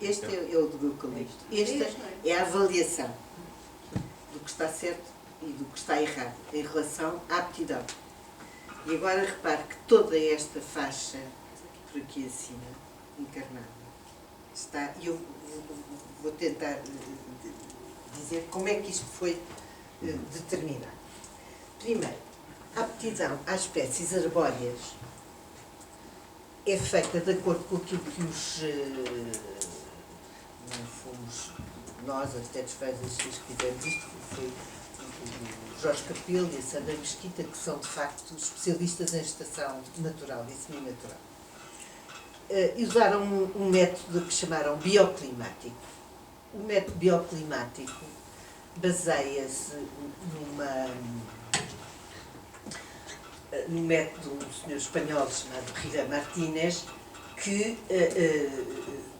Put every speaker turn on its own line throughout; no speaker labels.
Este é o do eucalipto. Esta é a avaliação do que está certo e do que está errado em relação à aptidão. E agora repare que toda esta faixa, por aqui acima, encarnada, está, e eu vou tentar dizer como é que isto foi determinado. Primeiro, a aptidão às espécies arbóreas é feita de acordo com aquilo que não fomos nós, arquitetos feios, que fizemos isto, foi o Jorge Capelo e a Sandra Mesquita, que são de facto especialistas em gestação natural e semi-natural. Usaram um método que chamaram bioclimático. O método bioclimático baseia-se num método de um senhor espanhol chamado Riva Martínez, que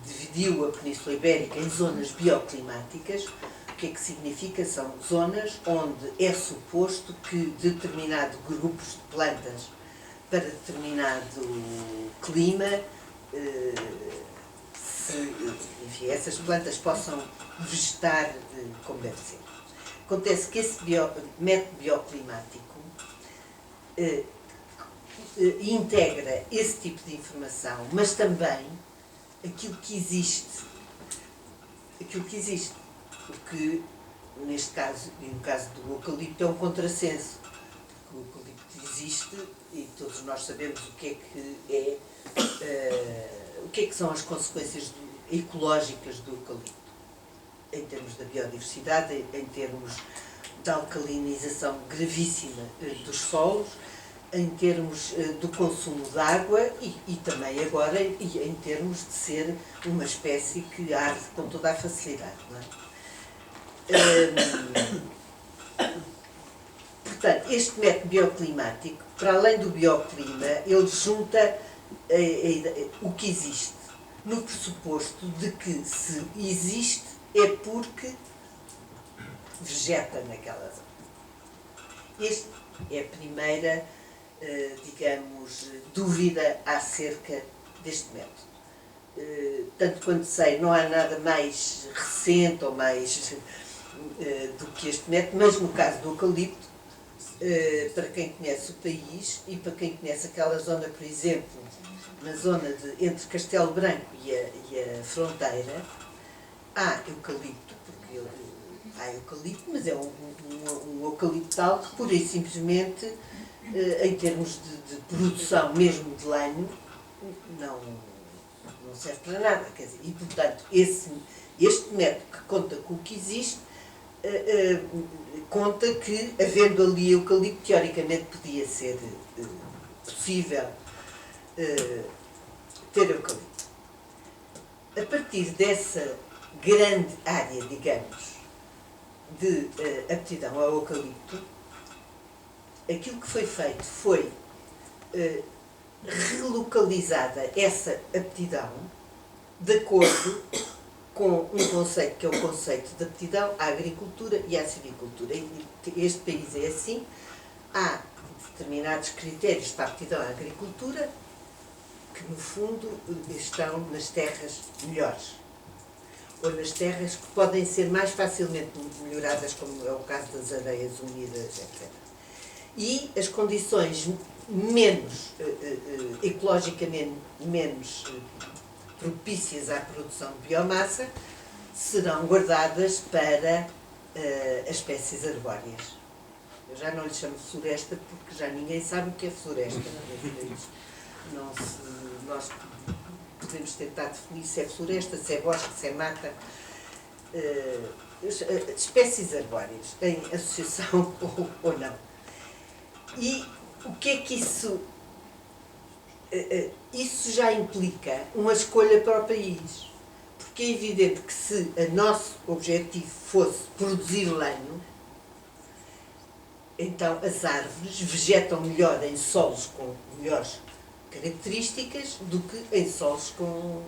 dividiu a Península Ibérica em zonas bioclimáticas. O que é que significa? São zonas onde é suposto que determinado grupos de plantas para determinado clima, enfim, essas plantas possam vegetar como deve ser. Acontece que esse método bioclimático integra esse tipo de informação, mas também aquilo que existe. O que, neste caso, e no caso do eucalipto, é um contrassenso. Porque o eucalipto existe e todos nós sabemos o que é que são as consequências ecológicas do eucalipto, em termos da biodiversidade, em termos da alcalinização gravíssima dos solos, em termos do consumo de água e também agora em termos de ser uma espécie que arde com toda a facilidade, não é? Portanto, este método bioclimático, para além do bioclima, ele junta o que existe, no pressuposto de que se existe é porque vegeta naquela zona. Esta é a primeira, digamos, dúvida acerca deste método. Tanto quanto sei, não há nada mais recente ou mais do que este método, mas no caso do eucalipto, para quem conhece o país e para quem conhece aquela zona, por exemplo, na zona entre Castelo Branco e a fronteira, há eucalipto, porque há eucalipto, mas é um eucalipto tal que pura e simplesmente, em termos de produção mesmo de lenho, não serve para nada. Quer dizer, e portanto, este método que conta com o que existe, conta que, havendo ali eucalipto, teoricamente podia ser possível ter eucalipto. A partir dessa grande área, digamos, de aptidão ao eucalipto, aquilo que foi feito foi relocalizada essa aptidão de acordo com um conceito que é o conceito de aptidão à agricultura e à silvicultura. Este país é assim, há determinados critérios para a aptidão à agricultura que, no fundo, estão nas terras melhores, ou nas terras que podem ser mais facilmente melhoradas, como é o caso das areias úmidas, etc. E as condições menos, ecologicamente menos propícias à produção de biomassa serão guardadas para as espécies arbóreas. Eu já não lhe chamo de floresta porque já ninguém sabe o que é floresta. Nós podemos tentar definir se é floresta, se é bosque, se é mata. Espécies arbóreas em associação ou não. E o que é que isso... Isso já implica uma escolha para o país. Porque é evidente que se o nosso objetivo fosse produzir lenho, então as árvores vegetam melhor em solos com melhores características do que em solos com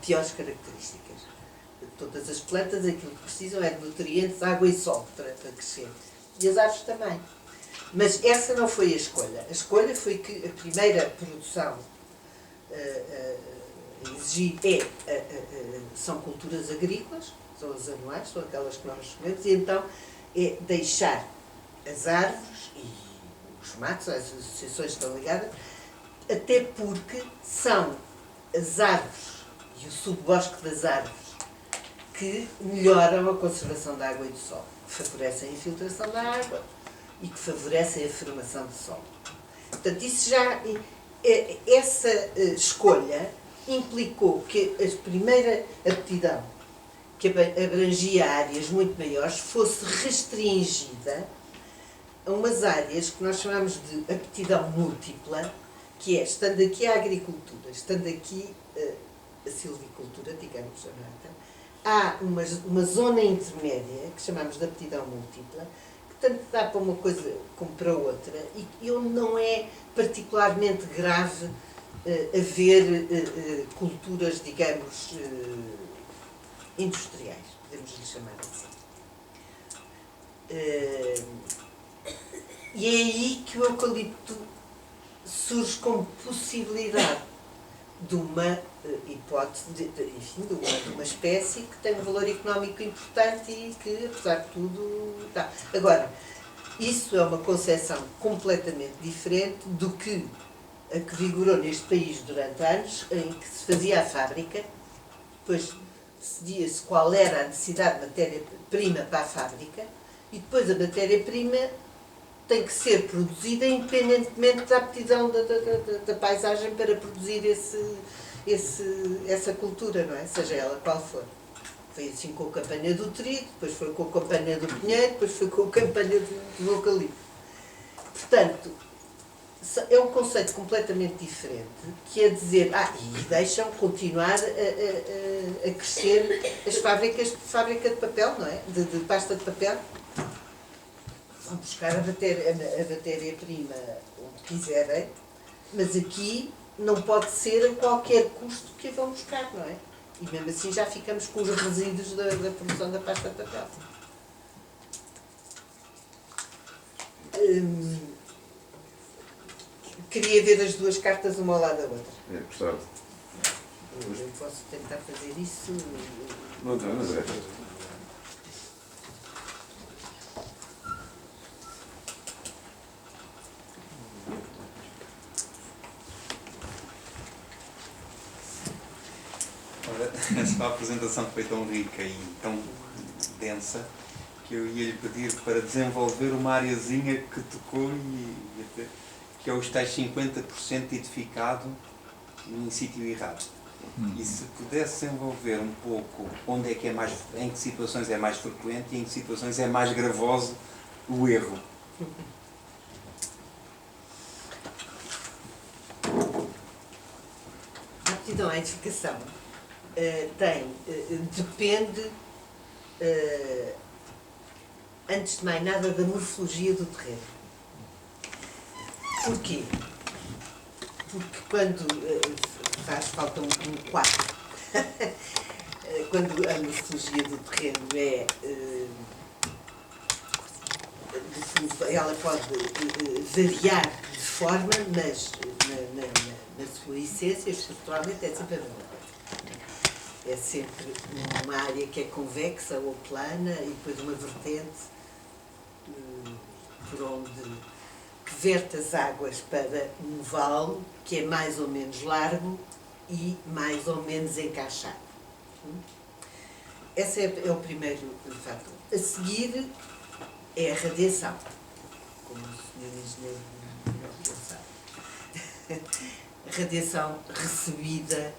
piores características. Todas as plantas aquilo que precisam é de nutrientes, água e sol para crescer. E as árvores também. Mas essa não foi a escolha. A escolha foi que a primeira produção exigir são culturas agrícolas, são as anuais, são aquelas que nós comemos, e então é deixar as árvores e os matos, as associações estão ligadas, até porque são as árvores e o subbosque das árvores que melhoram a conservação da água e do solo, que favorecem a infiltração da água e que favorecem a formação do solo. Portanto, isso já, essa escolha implicou que a primeira aptidão, que abrangia áreas muito maiores, fosse restringida a umas áreas que nós chamamos de aptidão múltipla, que é, estando aqui a agricultura, estando aqui a silvicultura, digamos, há uma zona intermédia, que chamamos de aptidão múltipla, que tanto dá para uma coisa como para outra, e onde não é particularmente grave haver culturas, digamos, industriais, podemos lhe chamar assim. E é aí que o eucalipto surge como possibilidade de uma hipótese, enfim, de uma espécie que tem um valor económico importante e que, apesar de tudo, está. Agora, isso é uma concepção completamente diferente do que a que vigorou neste país durante anos, em que se fazia a fábrica, depois decidia-se qual era a necessidade de matéria-prima para a fábrica, e depois a matéria-prima tem que ser produzida independentemente da aptidão da paisagem para produzir essa cultura, não é? Seja ela qual for. Foi assim com a campanha do trigo, depois foi com a campanha do pinheiro, depois foi com a campanha do eucalipto. Portanto, é um conceito completamente diferente, que é dizer, e deixam continuar a crescer as fábricas de fábrica de papel, não é? De pasta de papel. Vão buscar a matéria-prima onde quiserem, mas aqui não pode ser a qualquer custo que a vão buscar, não é? E mesmo assim já ficamos com os resíduos da produção da pasta de papel. Queria ver as duas cartas uma ao lado da outra.
É, gostava.
Eu posso tentar fazer isso.
Não, mas é.
Essa apresentação foi tão rica e tão densa que eu ia lhe pedir para desenvolver uma areazinha que tocou que é os tais 50% edificado em sítio errado. E se pudesse desenvolver um pouco onde é que é mais, em que situações é mais frequente e em que situações é mais gravoso o erro.
A aptidão à edificação depende, antes de mais nada, da morfologia do terreno. Porquê? Porque quando faz falta um quadro, quando a morfologia do terreno ela pode variar de forma, mas na sua essência, estruturalmente, é sempre a mesma coisa. É sempre uma área que é convexa ou plana e depois uma vertente por onde que verte as águas para um vale que é mais ou menos largo e mais ou menos encaixado. Esse é o primeiro fator. A seguir é a radiação, como o senhor engenheiro não sabe. A radiação recebida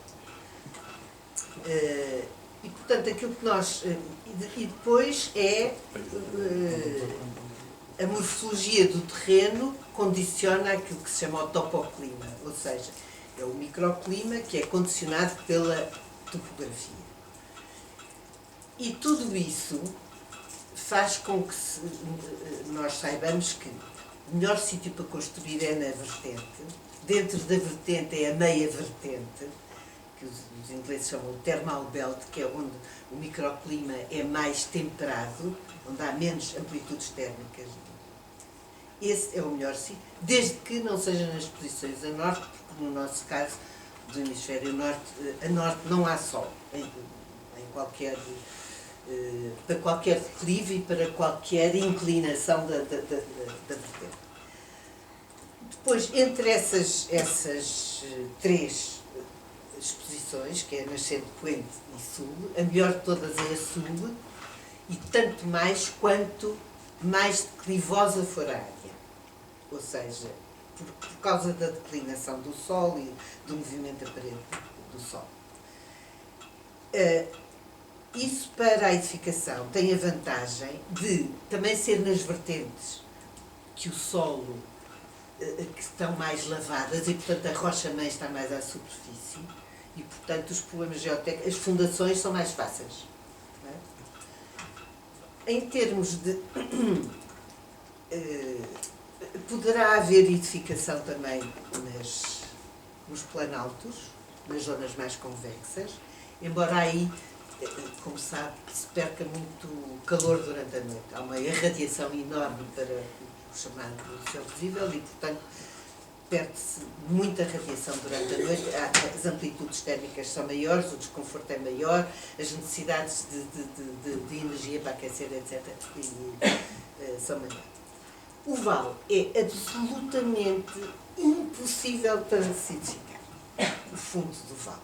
e, portanto, aquilo que nós... E depois é a morfologia do terreno condiciona aquilo que se chama o topoclima, ou seja, é o microclima que é condicionado pela topografia. E tudo isso faz com que nós saibamos que o melhor sítio para construir é na vertente. Dentro da vertente é a meia vertente, que os ingleses chamam de thermal belt, que é onde o microclima é mais temperado, onde há menos amplitudes térmicas. Esse é o melhor sítio, desde que não seja nas posições a norte, porque no nosso caso do hemisfério norte, a norte não há sol em qualquer, para qualquer declive e para qualquer inclinação da vertente. Depois, entre essas três exposições, que é nascente, poente e sul, a melhor de todas é a sul, e tanto mais quanto mais declivosa for a área. Ou seja, por causa da declinação do Sol e do movimento aparente do Sol. Isso para a edificação tem a vantagem de também ser nas vertentes que o solo que estão mais lavadas e, portanto, a rocha-mãe está mais à superfície e, portanto, os problemas geotécnicos, as fundações são mais fáceis. Não é? Em termos de... poderá haver edificação também nos planaltos, nas zonas mais convexas, embora aí, como sabe, se perca muito calor durante a noite. Há uma irradiação enorme para o chamado céu visível e, portanto, perde-se muita radiação durante a noite, as amplitudes térmicas são maiores, o desconforto é maior, as necessidades de energia para aquecer, etc., são maiores. O vale é absolutamente impossível para se edificar, o fundo do vale.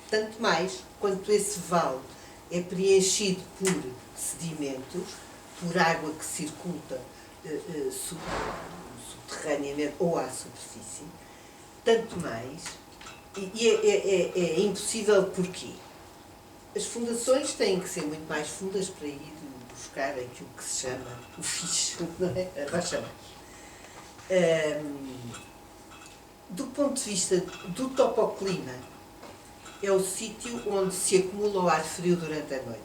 Tanto mais quanto esse vale é preenchido por sedimentos, por água que circula subterraneamente ou à superfície, tanto mais, e é impossível porquê? As fundações têm que ser muito mais fundas para ir buscar aquilo que se chama o ficho, não é? A rocha-mãe. Do ponto de vista do topoclima, é o sítio onde se acumula o ar frio durante a noite.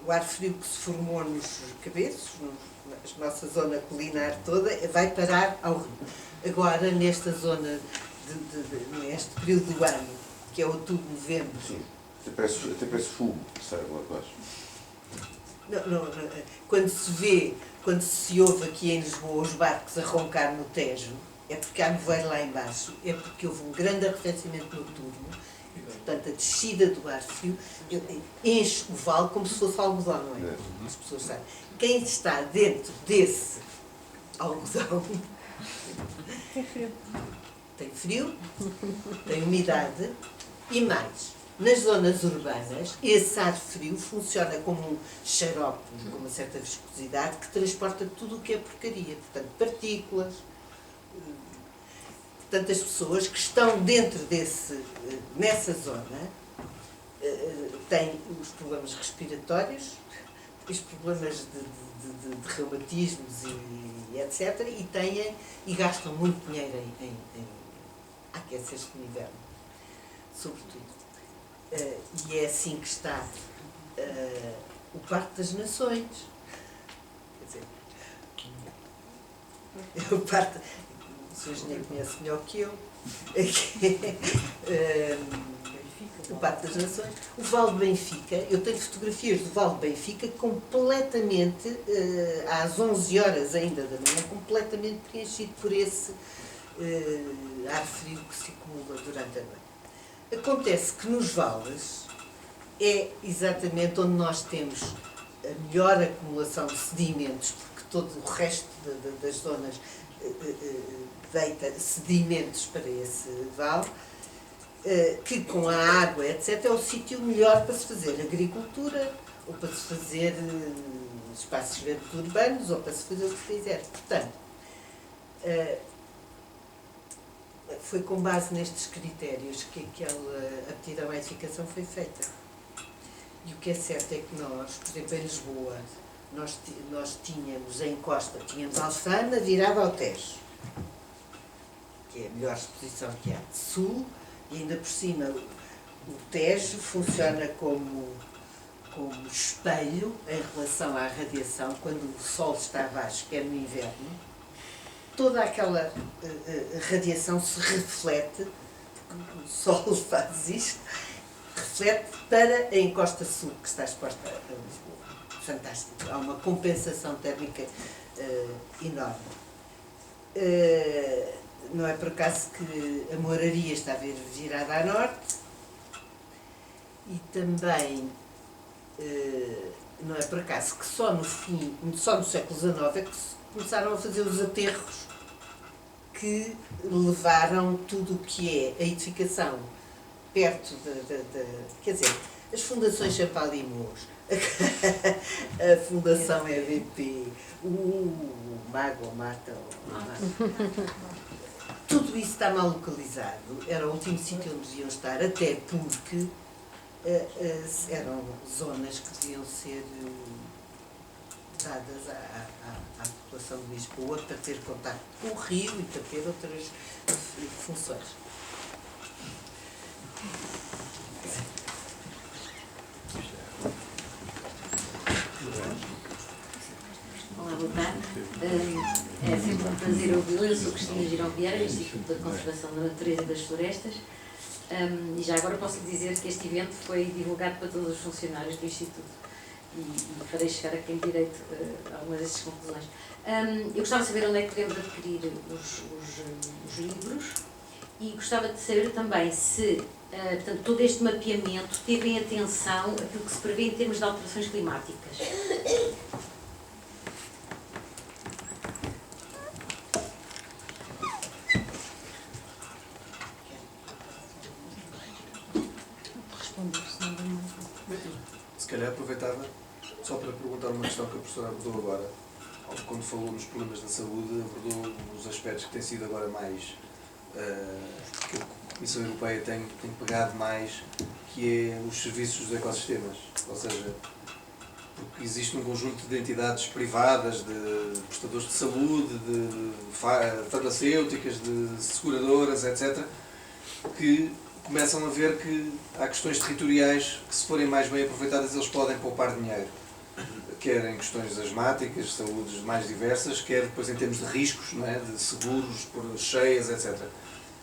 O ar frio que se formou nos cabeços, na nossa zona colinar toda, vai parar ao rio. Agora, nesta zona, neste período do ano, que é outubro, novembro...
Sim, até parece fumo, sai lá de baixo.
Não, quando se ouve aqui em Lisboa os barcos a roncar no Tejo, é porque há nevoeiro lá embaixo, é porque houve um grande arrefecimento noturno e, portanto, a descida do ar frio enche o vale como se fosse algodão, não é? As pessoas sabem. Quem está dentro desse algodão tem frio, tem umidade e mais. Nas zonas urbanas, esse ar frio funciona como um xarope com uma certa viscosidade que transporta tudo o que é porcaria, portanto, partículas. Portanto, as pessoas que estão dentro nessa zona têm os problemas respiratórios, os problemas de reumatismos e etc. E gastam muito dinheiro em aquecer-se no inverno, sobretudo. E é assim que está o Parque das Nações. Quer dizer, o Parque... O Sr. Engenheiro conhece melhor que eu. O Parque das Nações. O Vale de Benfica, eu tenho fotografias do Vale de Benfica completamente, às 11 horas ainda da manhã, completamente preenchido por esse ar frio que se acumula durante a noite. Acontece que nos vales é exatamente onde nós temos a melhor acumulação de sedimentos, porque todo o resto das zonas deita sedimentos para esse vale, que com a água, etc., é o sítio melhor para se fazer agricultura, ou para se fazer espaços verdes urbanos, ou para se fazer o que se quiser. Portanto, foi com base nestes critérios que aquela aptidão à edificação foi feita. E o que é certo é que nós, por exemplo, em Lisboa, nós tínhamos em Costa, tínhamos Alfama virada ao Tejo, que é a melhor exposição que há. Sul, e ainda por cima, o Tejo funciona como espelho em relação à radiação, quando o Sol está abaixo, que é no inverno. Toda aquela radiação se reflete, porque o Sol faz isto, reflete para a encosta sul, que está exposta a Lisboa. Fantástico. Há uma compensação térmica enorme. Não é por acaso que a moraria está virada a norte e também não é por acaso que só no século XIX é que se começaram a fazer os aterros que levaram tudo o que é a edificação perto quer dizer, as fundações Champalimous, a Fundação EVP, o Mago, ou Marta, tudo isso está mal localizado. Era o último sítio onde deviam estar, até porque eram zonas que deviam ser dadas à população de Lisboa para ter contacto com o rio e para ter outras funções.
Olá, boa tarde. É sempre um prazer ouvi-la. Eu sou Cristina Girão Vieira, do Instituto da Conservação da Natureza e das Florestas. E já agora posso lhe dizer que este evento foi divulgado para todos os funcionários do Instituto e farei chegar a quem direito algumas destas conclusões. Eu gostava de saber onde é que podemos adquirir os livros e gostava de saber também se portanto, todo este mapeamento teve em atenção aquilo que se prevê em termos de alterações climáticas.
Se calhar aproveitava só para perguntar uma questão que a professora abordou agora. Quando falou nos problemas da saúde, abordou os aspectos que têm sido agora mais, que a Comissão Europeia tem pegado mais, que é os serviços dos ecossistemas. Ou seja, porque existe um conjunto de entidades privadas, de prestadores de saúde, de farmacêuticas, de seguradoras, etc., que começam a ver que há questões territoriais que, se forem mais bem aproveitadas, eles podem poupar dinheiro. Quer em questões asmáticas, saúdes mais diversas, quer depois em termos de riscos, não é? De seguros por cheias, etc.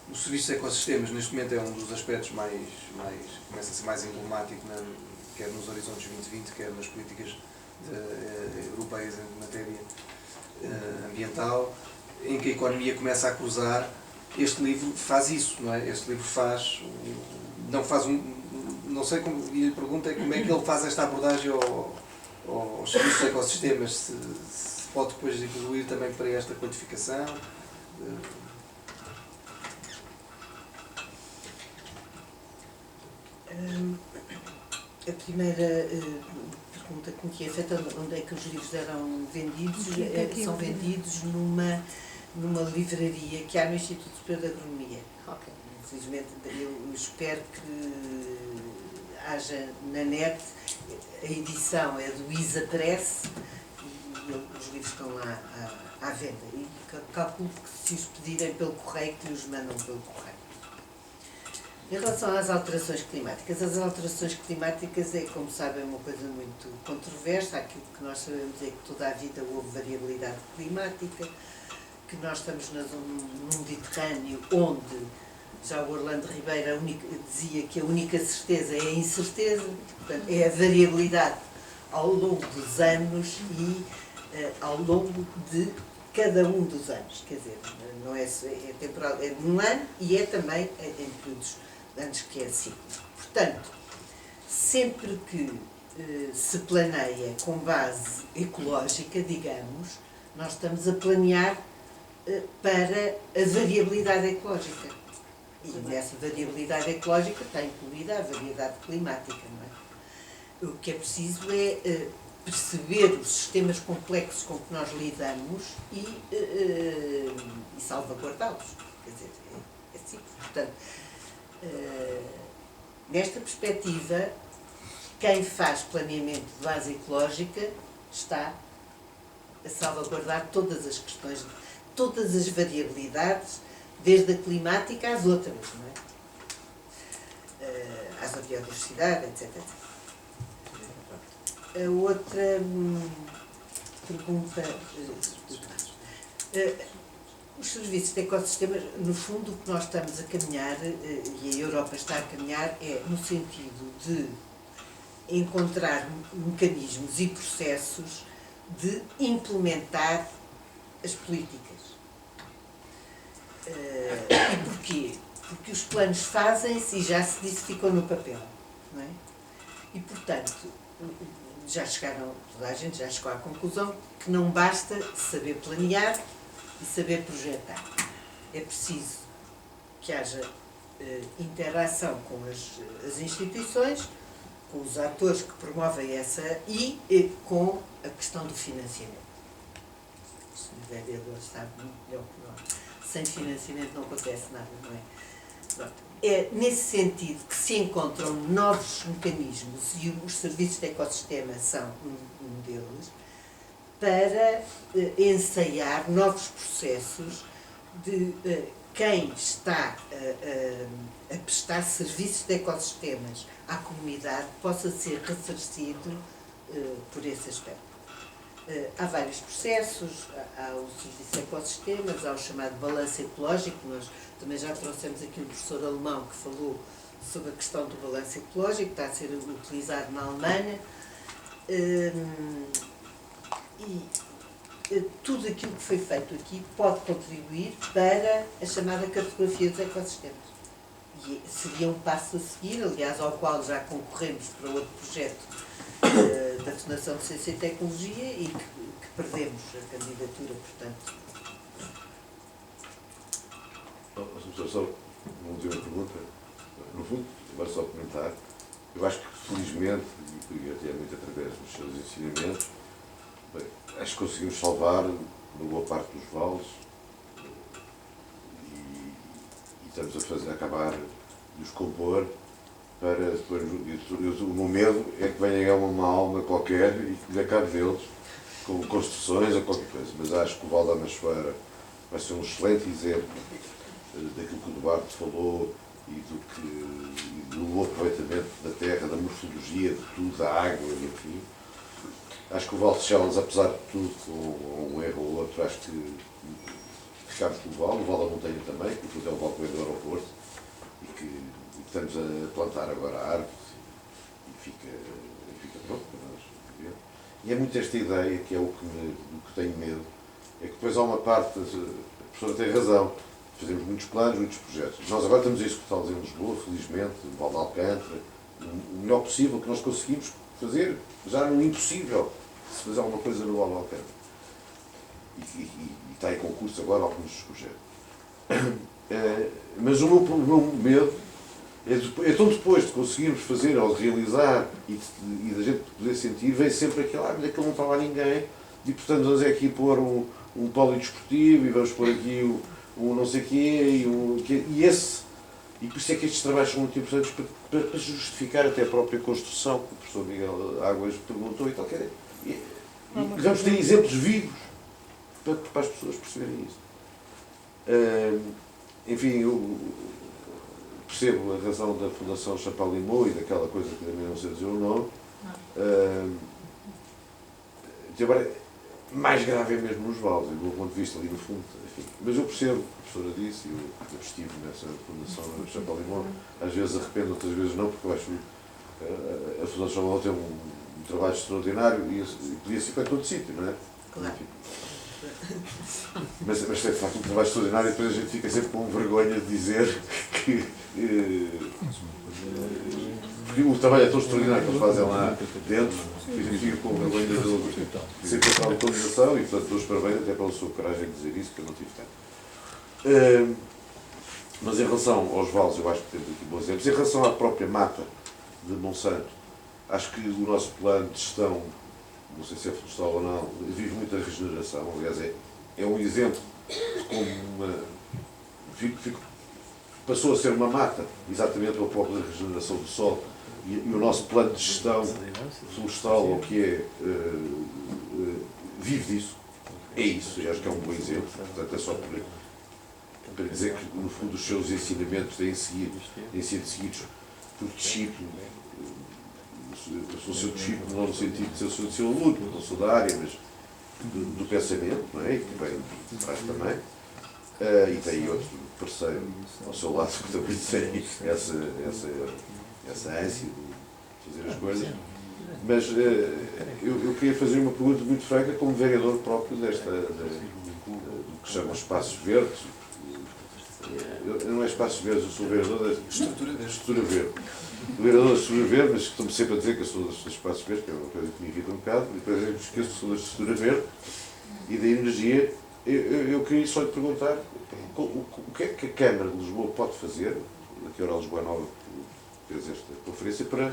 O serviço de ecossistemas, neste momento, é um dos aspectos começa a ser mais emblemático, quer nos horizontes 2020, quer nas políticas europeias em matéria ambiental, em que a economia começa a cruzar. Este livro faz isso, não é? Este livro não sei como, e a pergunta é como é que ele faz esta abordagem aos serviços de ecossistemas, se pode depois evoluir também para esta quantificação.
A primeira pergunta que me tinha feito, onde é que os livros eram vendidos, são vendidos numa livraria que há no Instituto Superior de Agronomia.
Ok.
Infelizmente, eu espero que haja na net, a edição é do Isa Press e os livros estão lá à venda. E calculo que se os pedirem pelo correio, que os mandam pelo correio. Em relação às alterações climáticas, as alterações climáticas é, como sabem, uma coisa muito controversa. Aquilo que nós sabemos é que toda a vida houve variabilidade climática, que nós estamos num Mediterrâneo onde, já o Orlando Ribeiro dizia que a única certeza é a incerteza, portanto, é a variabilidade ao longo dos anos e ao longo de cada um dos anos. Quer dizer, não é temporal, é num ano e é também em períodos de anos que é ciclo. Portanto, sempre que se planeia com base ecológica, digamos, nós estamos a planear para a variabilidade ecológica. E nessa variabilidade ecológica está incluída a variedade climática, não é? O que é preciso é perceber os sistemas complexos com que nós lidamos e salvaguardá-los. Quer dizer, é simples. Portanto, nesta perspectiva, quem faz planeamento de base ecológica está a salvaguardar todas as questões, todas as variabilidades, desde a climática às outras, não é? Às da biodiversidade, etc. A outra pergunta... Os serviços de ecossistemas, no fundo, o que nós estamos a caminhar, e a Europa está a caminhar, é no sentido de encontrar mecanismos e processos de implementar as políticas. E porquê? Porque os planos fazem-se e já se disse ficam no papel, não é? E, portanto, já chegaram, toda a gente já chegou à conclusão que não basta saber planear e saber projetar. É preciso que haja interação com as instituições, com os atores que promovem essa e com a questão do financiamento. O senhor vereador sabe muito melhor que nós. Sem financiamento não acontece nada, não é? Pronto. É nesse sentido que se encontram novos mecanismos e os serviços de ecossistema são um deles, para ensaiar novos processos de quem está a prestar serviços de ecossistemas à comunidade possa ser ressarcido por esse aspecto. Há vários processos, há o serviço de ecossistemas, há o chamado balanço ecológico. Nós também já trouxemos aqui um professor alemão que falou sobre a questão do balanço ecológico, que está a ser utilizado na Alemanha. Tudo aquilo que foi feito aqui pode contribuir para a chamada cartografia dos ecossistemas. E seria um passo a seguir, aliás, ao qual já concorremos para outro projeto da Fundação de Ciência e Tecnologia e que perdemos a candidatura, portanto.
Só uma última pergunta. No fundo, agora só comentar. Eu acho que, felizmente, e até muito através dos seus ensinamentos, bem, acho que conseguimos salvar uma boa parte dos vales e estamos a acabar de os compor para depois. O meu medo é que venha uma alma qualquer e que dê cabo deles com construções ou qualquer coisa. Mas acho que o Val da Machoeira vai ser um excelente exemplo daquilo que o Duarte falou e do aproveitamento da terra, da morfologia, de tudo, da água, enfim. Acho que o Val de Chelas, apesar de tudo, com um erro ou outro, acho que ficámos com o Val da Montanha também, que é o Val que vem do aeroporto, e que estamos a plantar agora árvores e fica pronto para nós ver. E é muito esta ideia, que é o que tenho medo, é que depois há uma parte, a professora tem razão, fazemos muitos planos, muitos projetos. Nós agora estamos a executá-los em Lisboa, felizmente, no Val de Alcântara, o melhor possível que nós conseguimos fazer, já era um impossível se fazer alguma coisa no Val de Alcântara. E está em concurso agora alguns dos projetos. Mas o meu medo é tão depois de conseguirmos fazer ou de realizar e da gente poder sentir, vem sempre aquele, olha que não está lá ninguém, e portanto vamos aqui pôr um polidesportivo e vamos pôr aqui um não sei quê, e por isso é que estes trabalhos são muito importantes para justificar até a própria construção, que o professor Miguel Águas perguntou e tal. E vamos ter exemplos vivos para as pessoas perceberem isso. Enfim, eu percebo a razão da Fundação Champalimau e daquela coisa que também não sei dizer o nome. Agora, mais grave é mesmo nos vales, do meu ponto de vista ali no fundo. Enfim. Mas eu percebo o que a professora disse, eu estive nessa Fundação Champalimau, às vezes arrependo, outras vezes não, porque eu acho que a Fundação Champalimau tem um trabalho extraordinário e podia ser feito em todo sítio, não é?
Claro.
Mas tem de facto um trabalho extraordinário e depois a gente fica sempre com vergonha de dizer que o trabalho é tão extraordinário que eles fazem lá dentro, que a gente fica com vergonha de sempre para a localização e portanto dou os parabéns até pela sua coragem de dizer isso, que eu não tive tanto. Mas em relação aos vales, eu acho que temos aqui bons exemplos. Em relação à própria mata de Monsanto, acho que o nosso plano de gestão, não sei se é florestal ou não, vive muita regeneração. Aliás, é um exemplo de como passou a ser uma mata, exatamente pela própria regeneração do solo. E o nosso plano de gestão florestal, o que é, vive disso. É isso, eu acho que é um bom exemplo. Portanto, é só para dizer que, no fundo, os seus ensinamentos têm sido seguidos por discípulo. Eu sou seu discípulo não no sentido de ser seu aluno, não sou da área, mas do pensamento, não é? E que vem de trás também. E tem outro parceiro ao seu lado que também tem essa ânsia de fazer as coisas. Mas eu queria fazer uma pergunta muito franca como vereador próprio do que chamam espaços verdes. Eu não é Espaços Verdes, eu sou vereador da
Estrutura verde.
Estrutura Verde. Vereador da Estrutura Verde, mas estou-me sempre a dizer que eu sou dos Espaços Verdes, que é uma coisa que me irrita um bocado, e depois eu me esqueço que sou da Estrutura Verde e da energia. Eu queria só lhe perguntar o que é que a Câmara de Lisboa pode fazer, daqui a hora Lisboa Nova fez esta conferência, para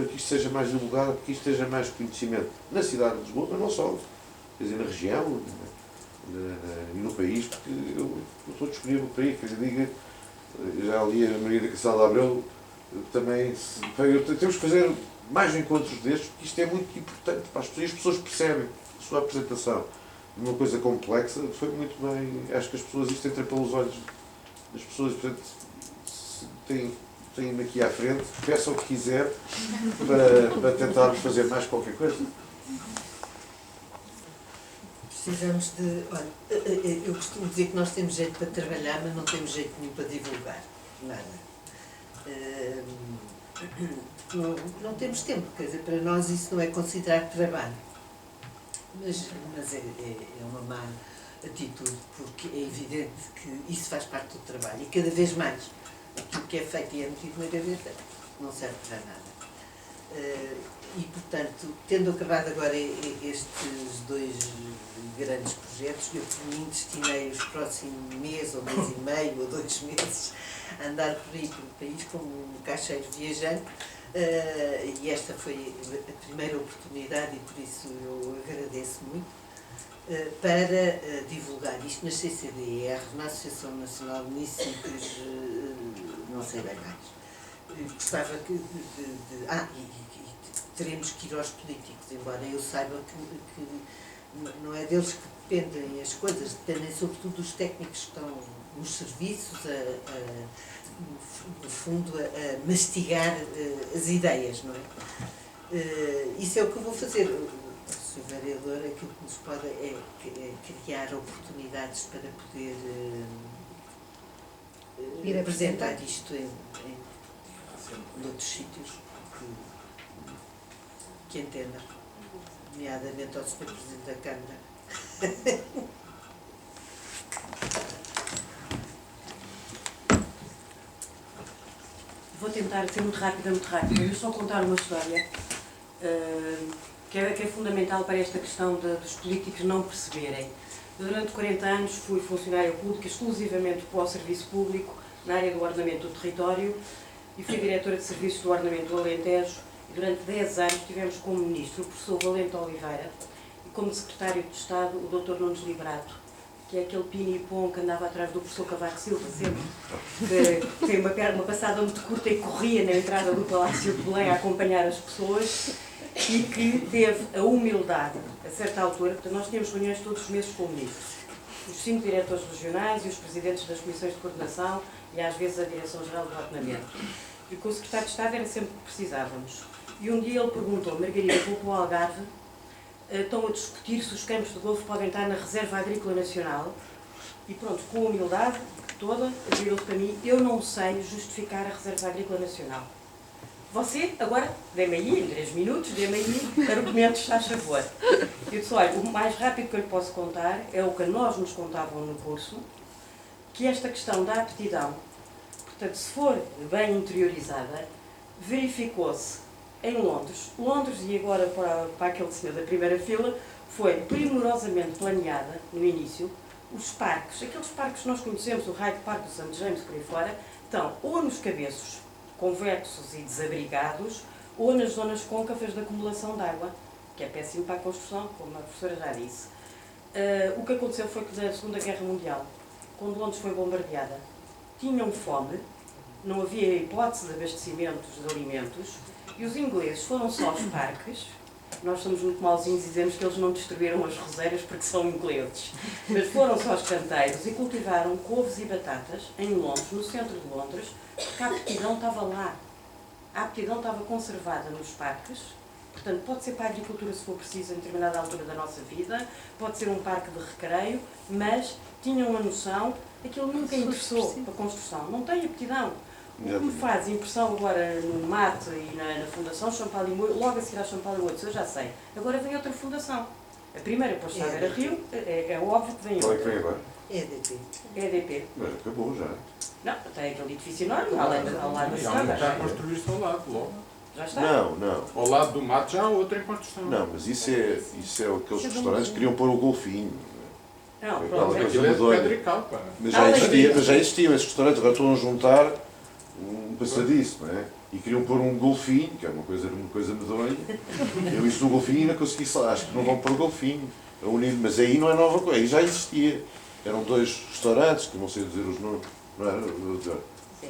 que isto seja mais divulgado, para que isto esteja mais conhecimento na cidade de Lisboa, mas não só, quer dizer, na região e no país, porque eu estou disponível para ir, quer dizer, diga, já ali a Maria da Cassada Abreu, também, temos que fazer mais encontros destes, porque isto é muito importante para as pessoas, e as pessoas percebem a sua apresentação. Uma coisa complexa, foi muito bem, acho que as pessoas, isto entra pelos olhos das pessoas, portanto, têm-me aqui à frente, peçam o que quiser para tentarmos fazer mais qualquer coisa.
Precisamos de... Olha, eu costumo dizer que nós temos jeito para trabalhar, mas não temos jeito nenhum para divulgar. Nada. Não temos tempo, quer dizer, para nós isso não é considerado trabalho. Mas é uma má atitude, porque é evidente que isso faz parte do trabalho. E cada vez mais, aquilo que é feito e é metido na gaveta não serve para nada. E, portanto, tendo acabado agora estes 2 grandes projetos, eu por mim destinei os próximos mês, ou mês e meio, ou 2 meses, a andar por aí pelo país como um caixeiro viajante. E esta foi a primeira oportunidade, e por isso eu agradeço muito, para divulgar isto na CCDR, na Associação Nacional de Municípios, não sei bem mais. Gostava que teremos que ir aos políticos, embora eu saiba que não é deles que dependem as coisas, dependem sobretudo dos técnicos que estão nos serviços, no fundo, a mastigar as ideias, não é? Isso é o que eu vou fazer. Sr. Vereador, aquilo que nos pode é criar oportunidades para poder apresentar isto em outros sítios que entendam, nomeadamente ao Sr. Presidente da Câmara.
Vou tentar ser muito rápida, mas só contar uma história que é fundamental para esta questão dos políticos não perceberem. Durante 40 anos fui funcionária pública exclusivamente para o serviço público na área do ordenamento do território e fui diretora de serviços do ordenamento do Alentejo. Durante 10 anos tivemos como ministro o professor Valente Oliveira e como secretário de Estado o Dr. Nunes Liberato, que é aquele pinipom que andava atrás do professor Cavaco Silva sempre, que tem uma passada muito curta e corria na entrada do Palácio de Belém a acompanhar as pessoas e que teve a humildade, a certa altura, portanto nós tínhamos reuniões todos os meses com o ministro, os 5 diretores regionais e os presidentes das comissões de coordenação e às vezes a Direção-Geral do Ordenamento. E com o secretário de Estado era sempre que precisávamos. E um dia ele perguntou, Margarida, vou para o Algarve, estão a discutir se os campos de golfe podem estar na Reserva Agrícola Nacional. E pronto, com a humildade toda, virou-se para mim, eu não sei justificar a Reserva Agrícola Nacional. Você, agora, dê-me aí, em 3 minutos, dê-me aí argumentos, faz favor. Eu disse, olha, o mais rápido que eu lhe posso contar é o que nós nos contavam no curso, que esta questão da aptidão, portanto, se for bem interiorizada, verificou-se em Londres, e agora para aquele senhor da primeira fila, foi primorosamente planeada, no início, os parques, aqueles parques que nós conhecemos, o Hyde Park do St. James, por aí fora, estão ou nos cabeços convexos e desabrigados, ou nas zonas côncavas de acumulação de água, que é péssimo para a construção, como a professora já disse. O que aconteceu foi que na Segunda Guerra Mundial, quando Londres foi bombardeada, tinham fome, não havia hipótese de abastecimento de alimentos, e os ingleses foram só aos parques. Nós somos muito mauzinhos e dizemos que eles não destruíram as roseiras porque são ingleses, mas foram só aos canteiros e cultivaram couves e batatas em Londres, no centro de Londres, porque a aptidão estava lá. A aptidão estava conservada nos parques, portanto pode ser para a agricultura se for preciso em determinada altura da nossa vida, pode ser um parque de recreio, mas tinham a noção, aquilo nunca interessou para a construção, não tem aptidão. O que me faz impressão agora no MAT e na Fundação Champalimau, logo a seguir à Champalimau, eu já sei. Agora vem outra fundação. A primeira para o Estado era Rio, é óbvio que vem outra.
Qual é que vem agora?
EDP.
EDP.
Mas acabou já.
Não, tem aquele edifício enorme, ao lado da
E há um já a
estrada.
construir-se ao lado, logo.
Já está.
Não.
Ao lado do mato já há outra em construção.
Não, mas isso é aqueles restaurantes que queriam pôr o golfinho.
Não,
Foi
pronto.
aquela
Aquilo é de pedra e cal, pá.
Mas
Além
já existiam esses restaurantes, agora estão a juntar um passadiço, não é? E queriam pôr um golfinho, que é uma coisa medonha. Eu isso do golfinho ainda consegui falar, acho que não vão pôr o golfinho. Mas aí não é nova coisa, aí já existia. Eram 2 restaurantes, que não sei dizer os nomes, não era?
Sim.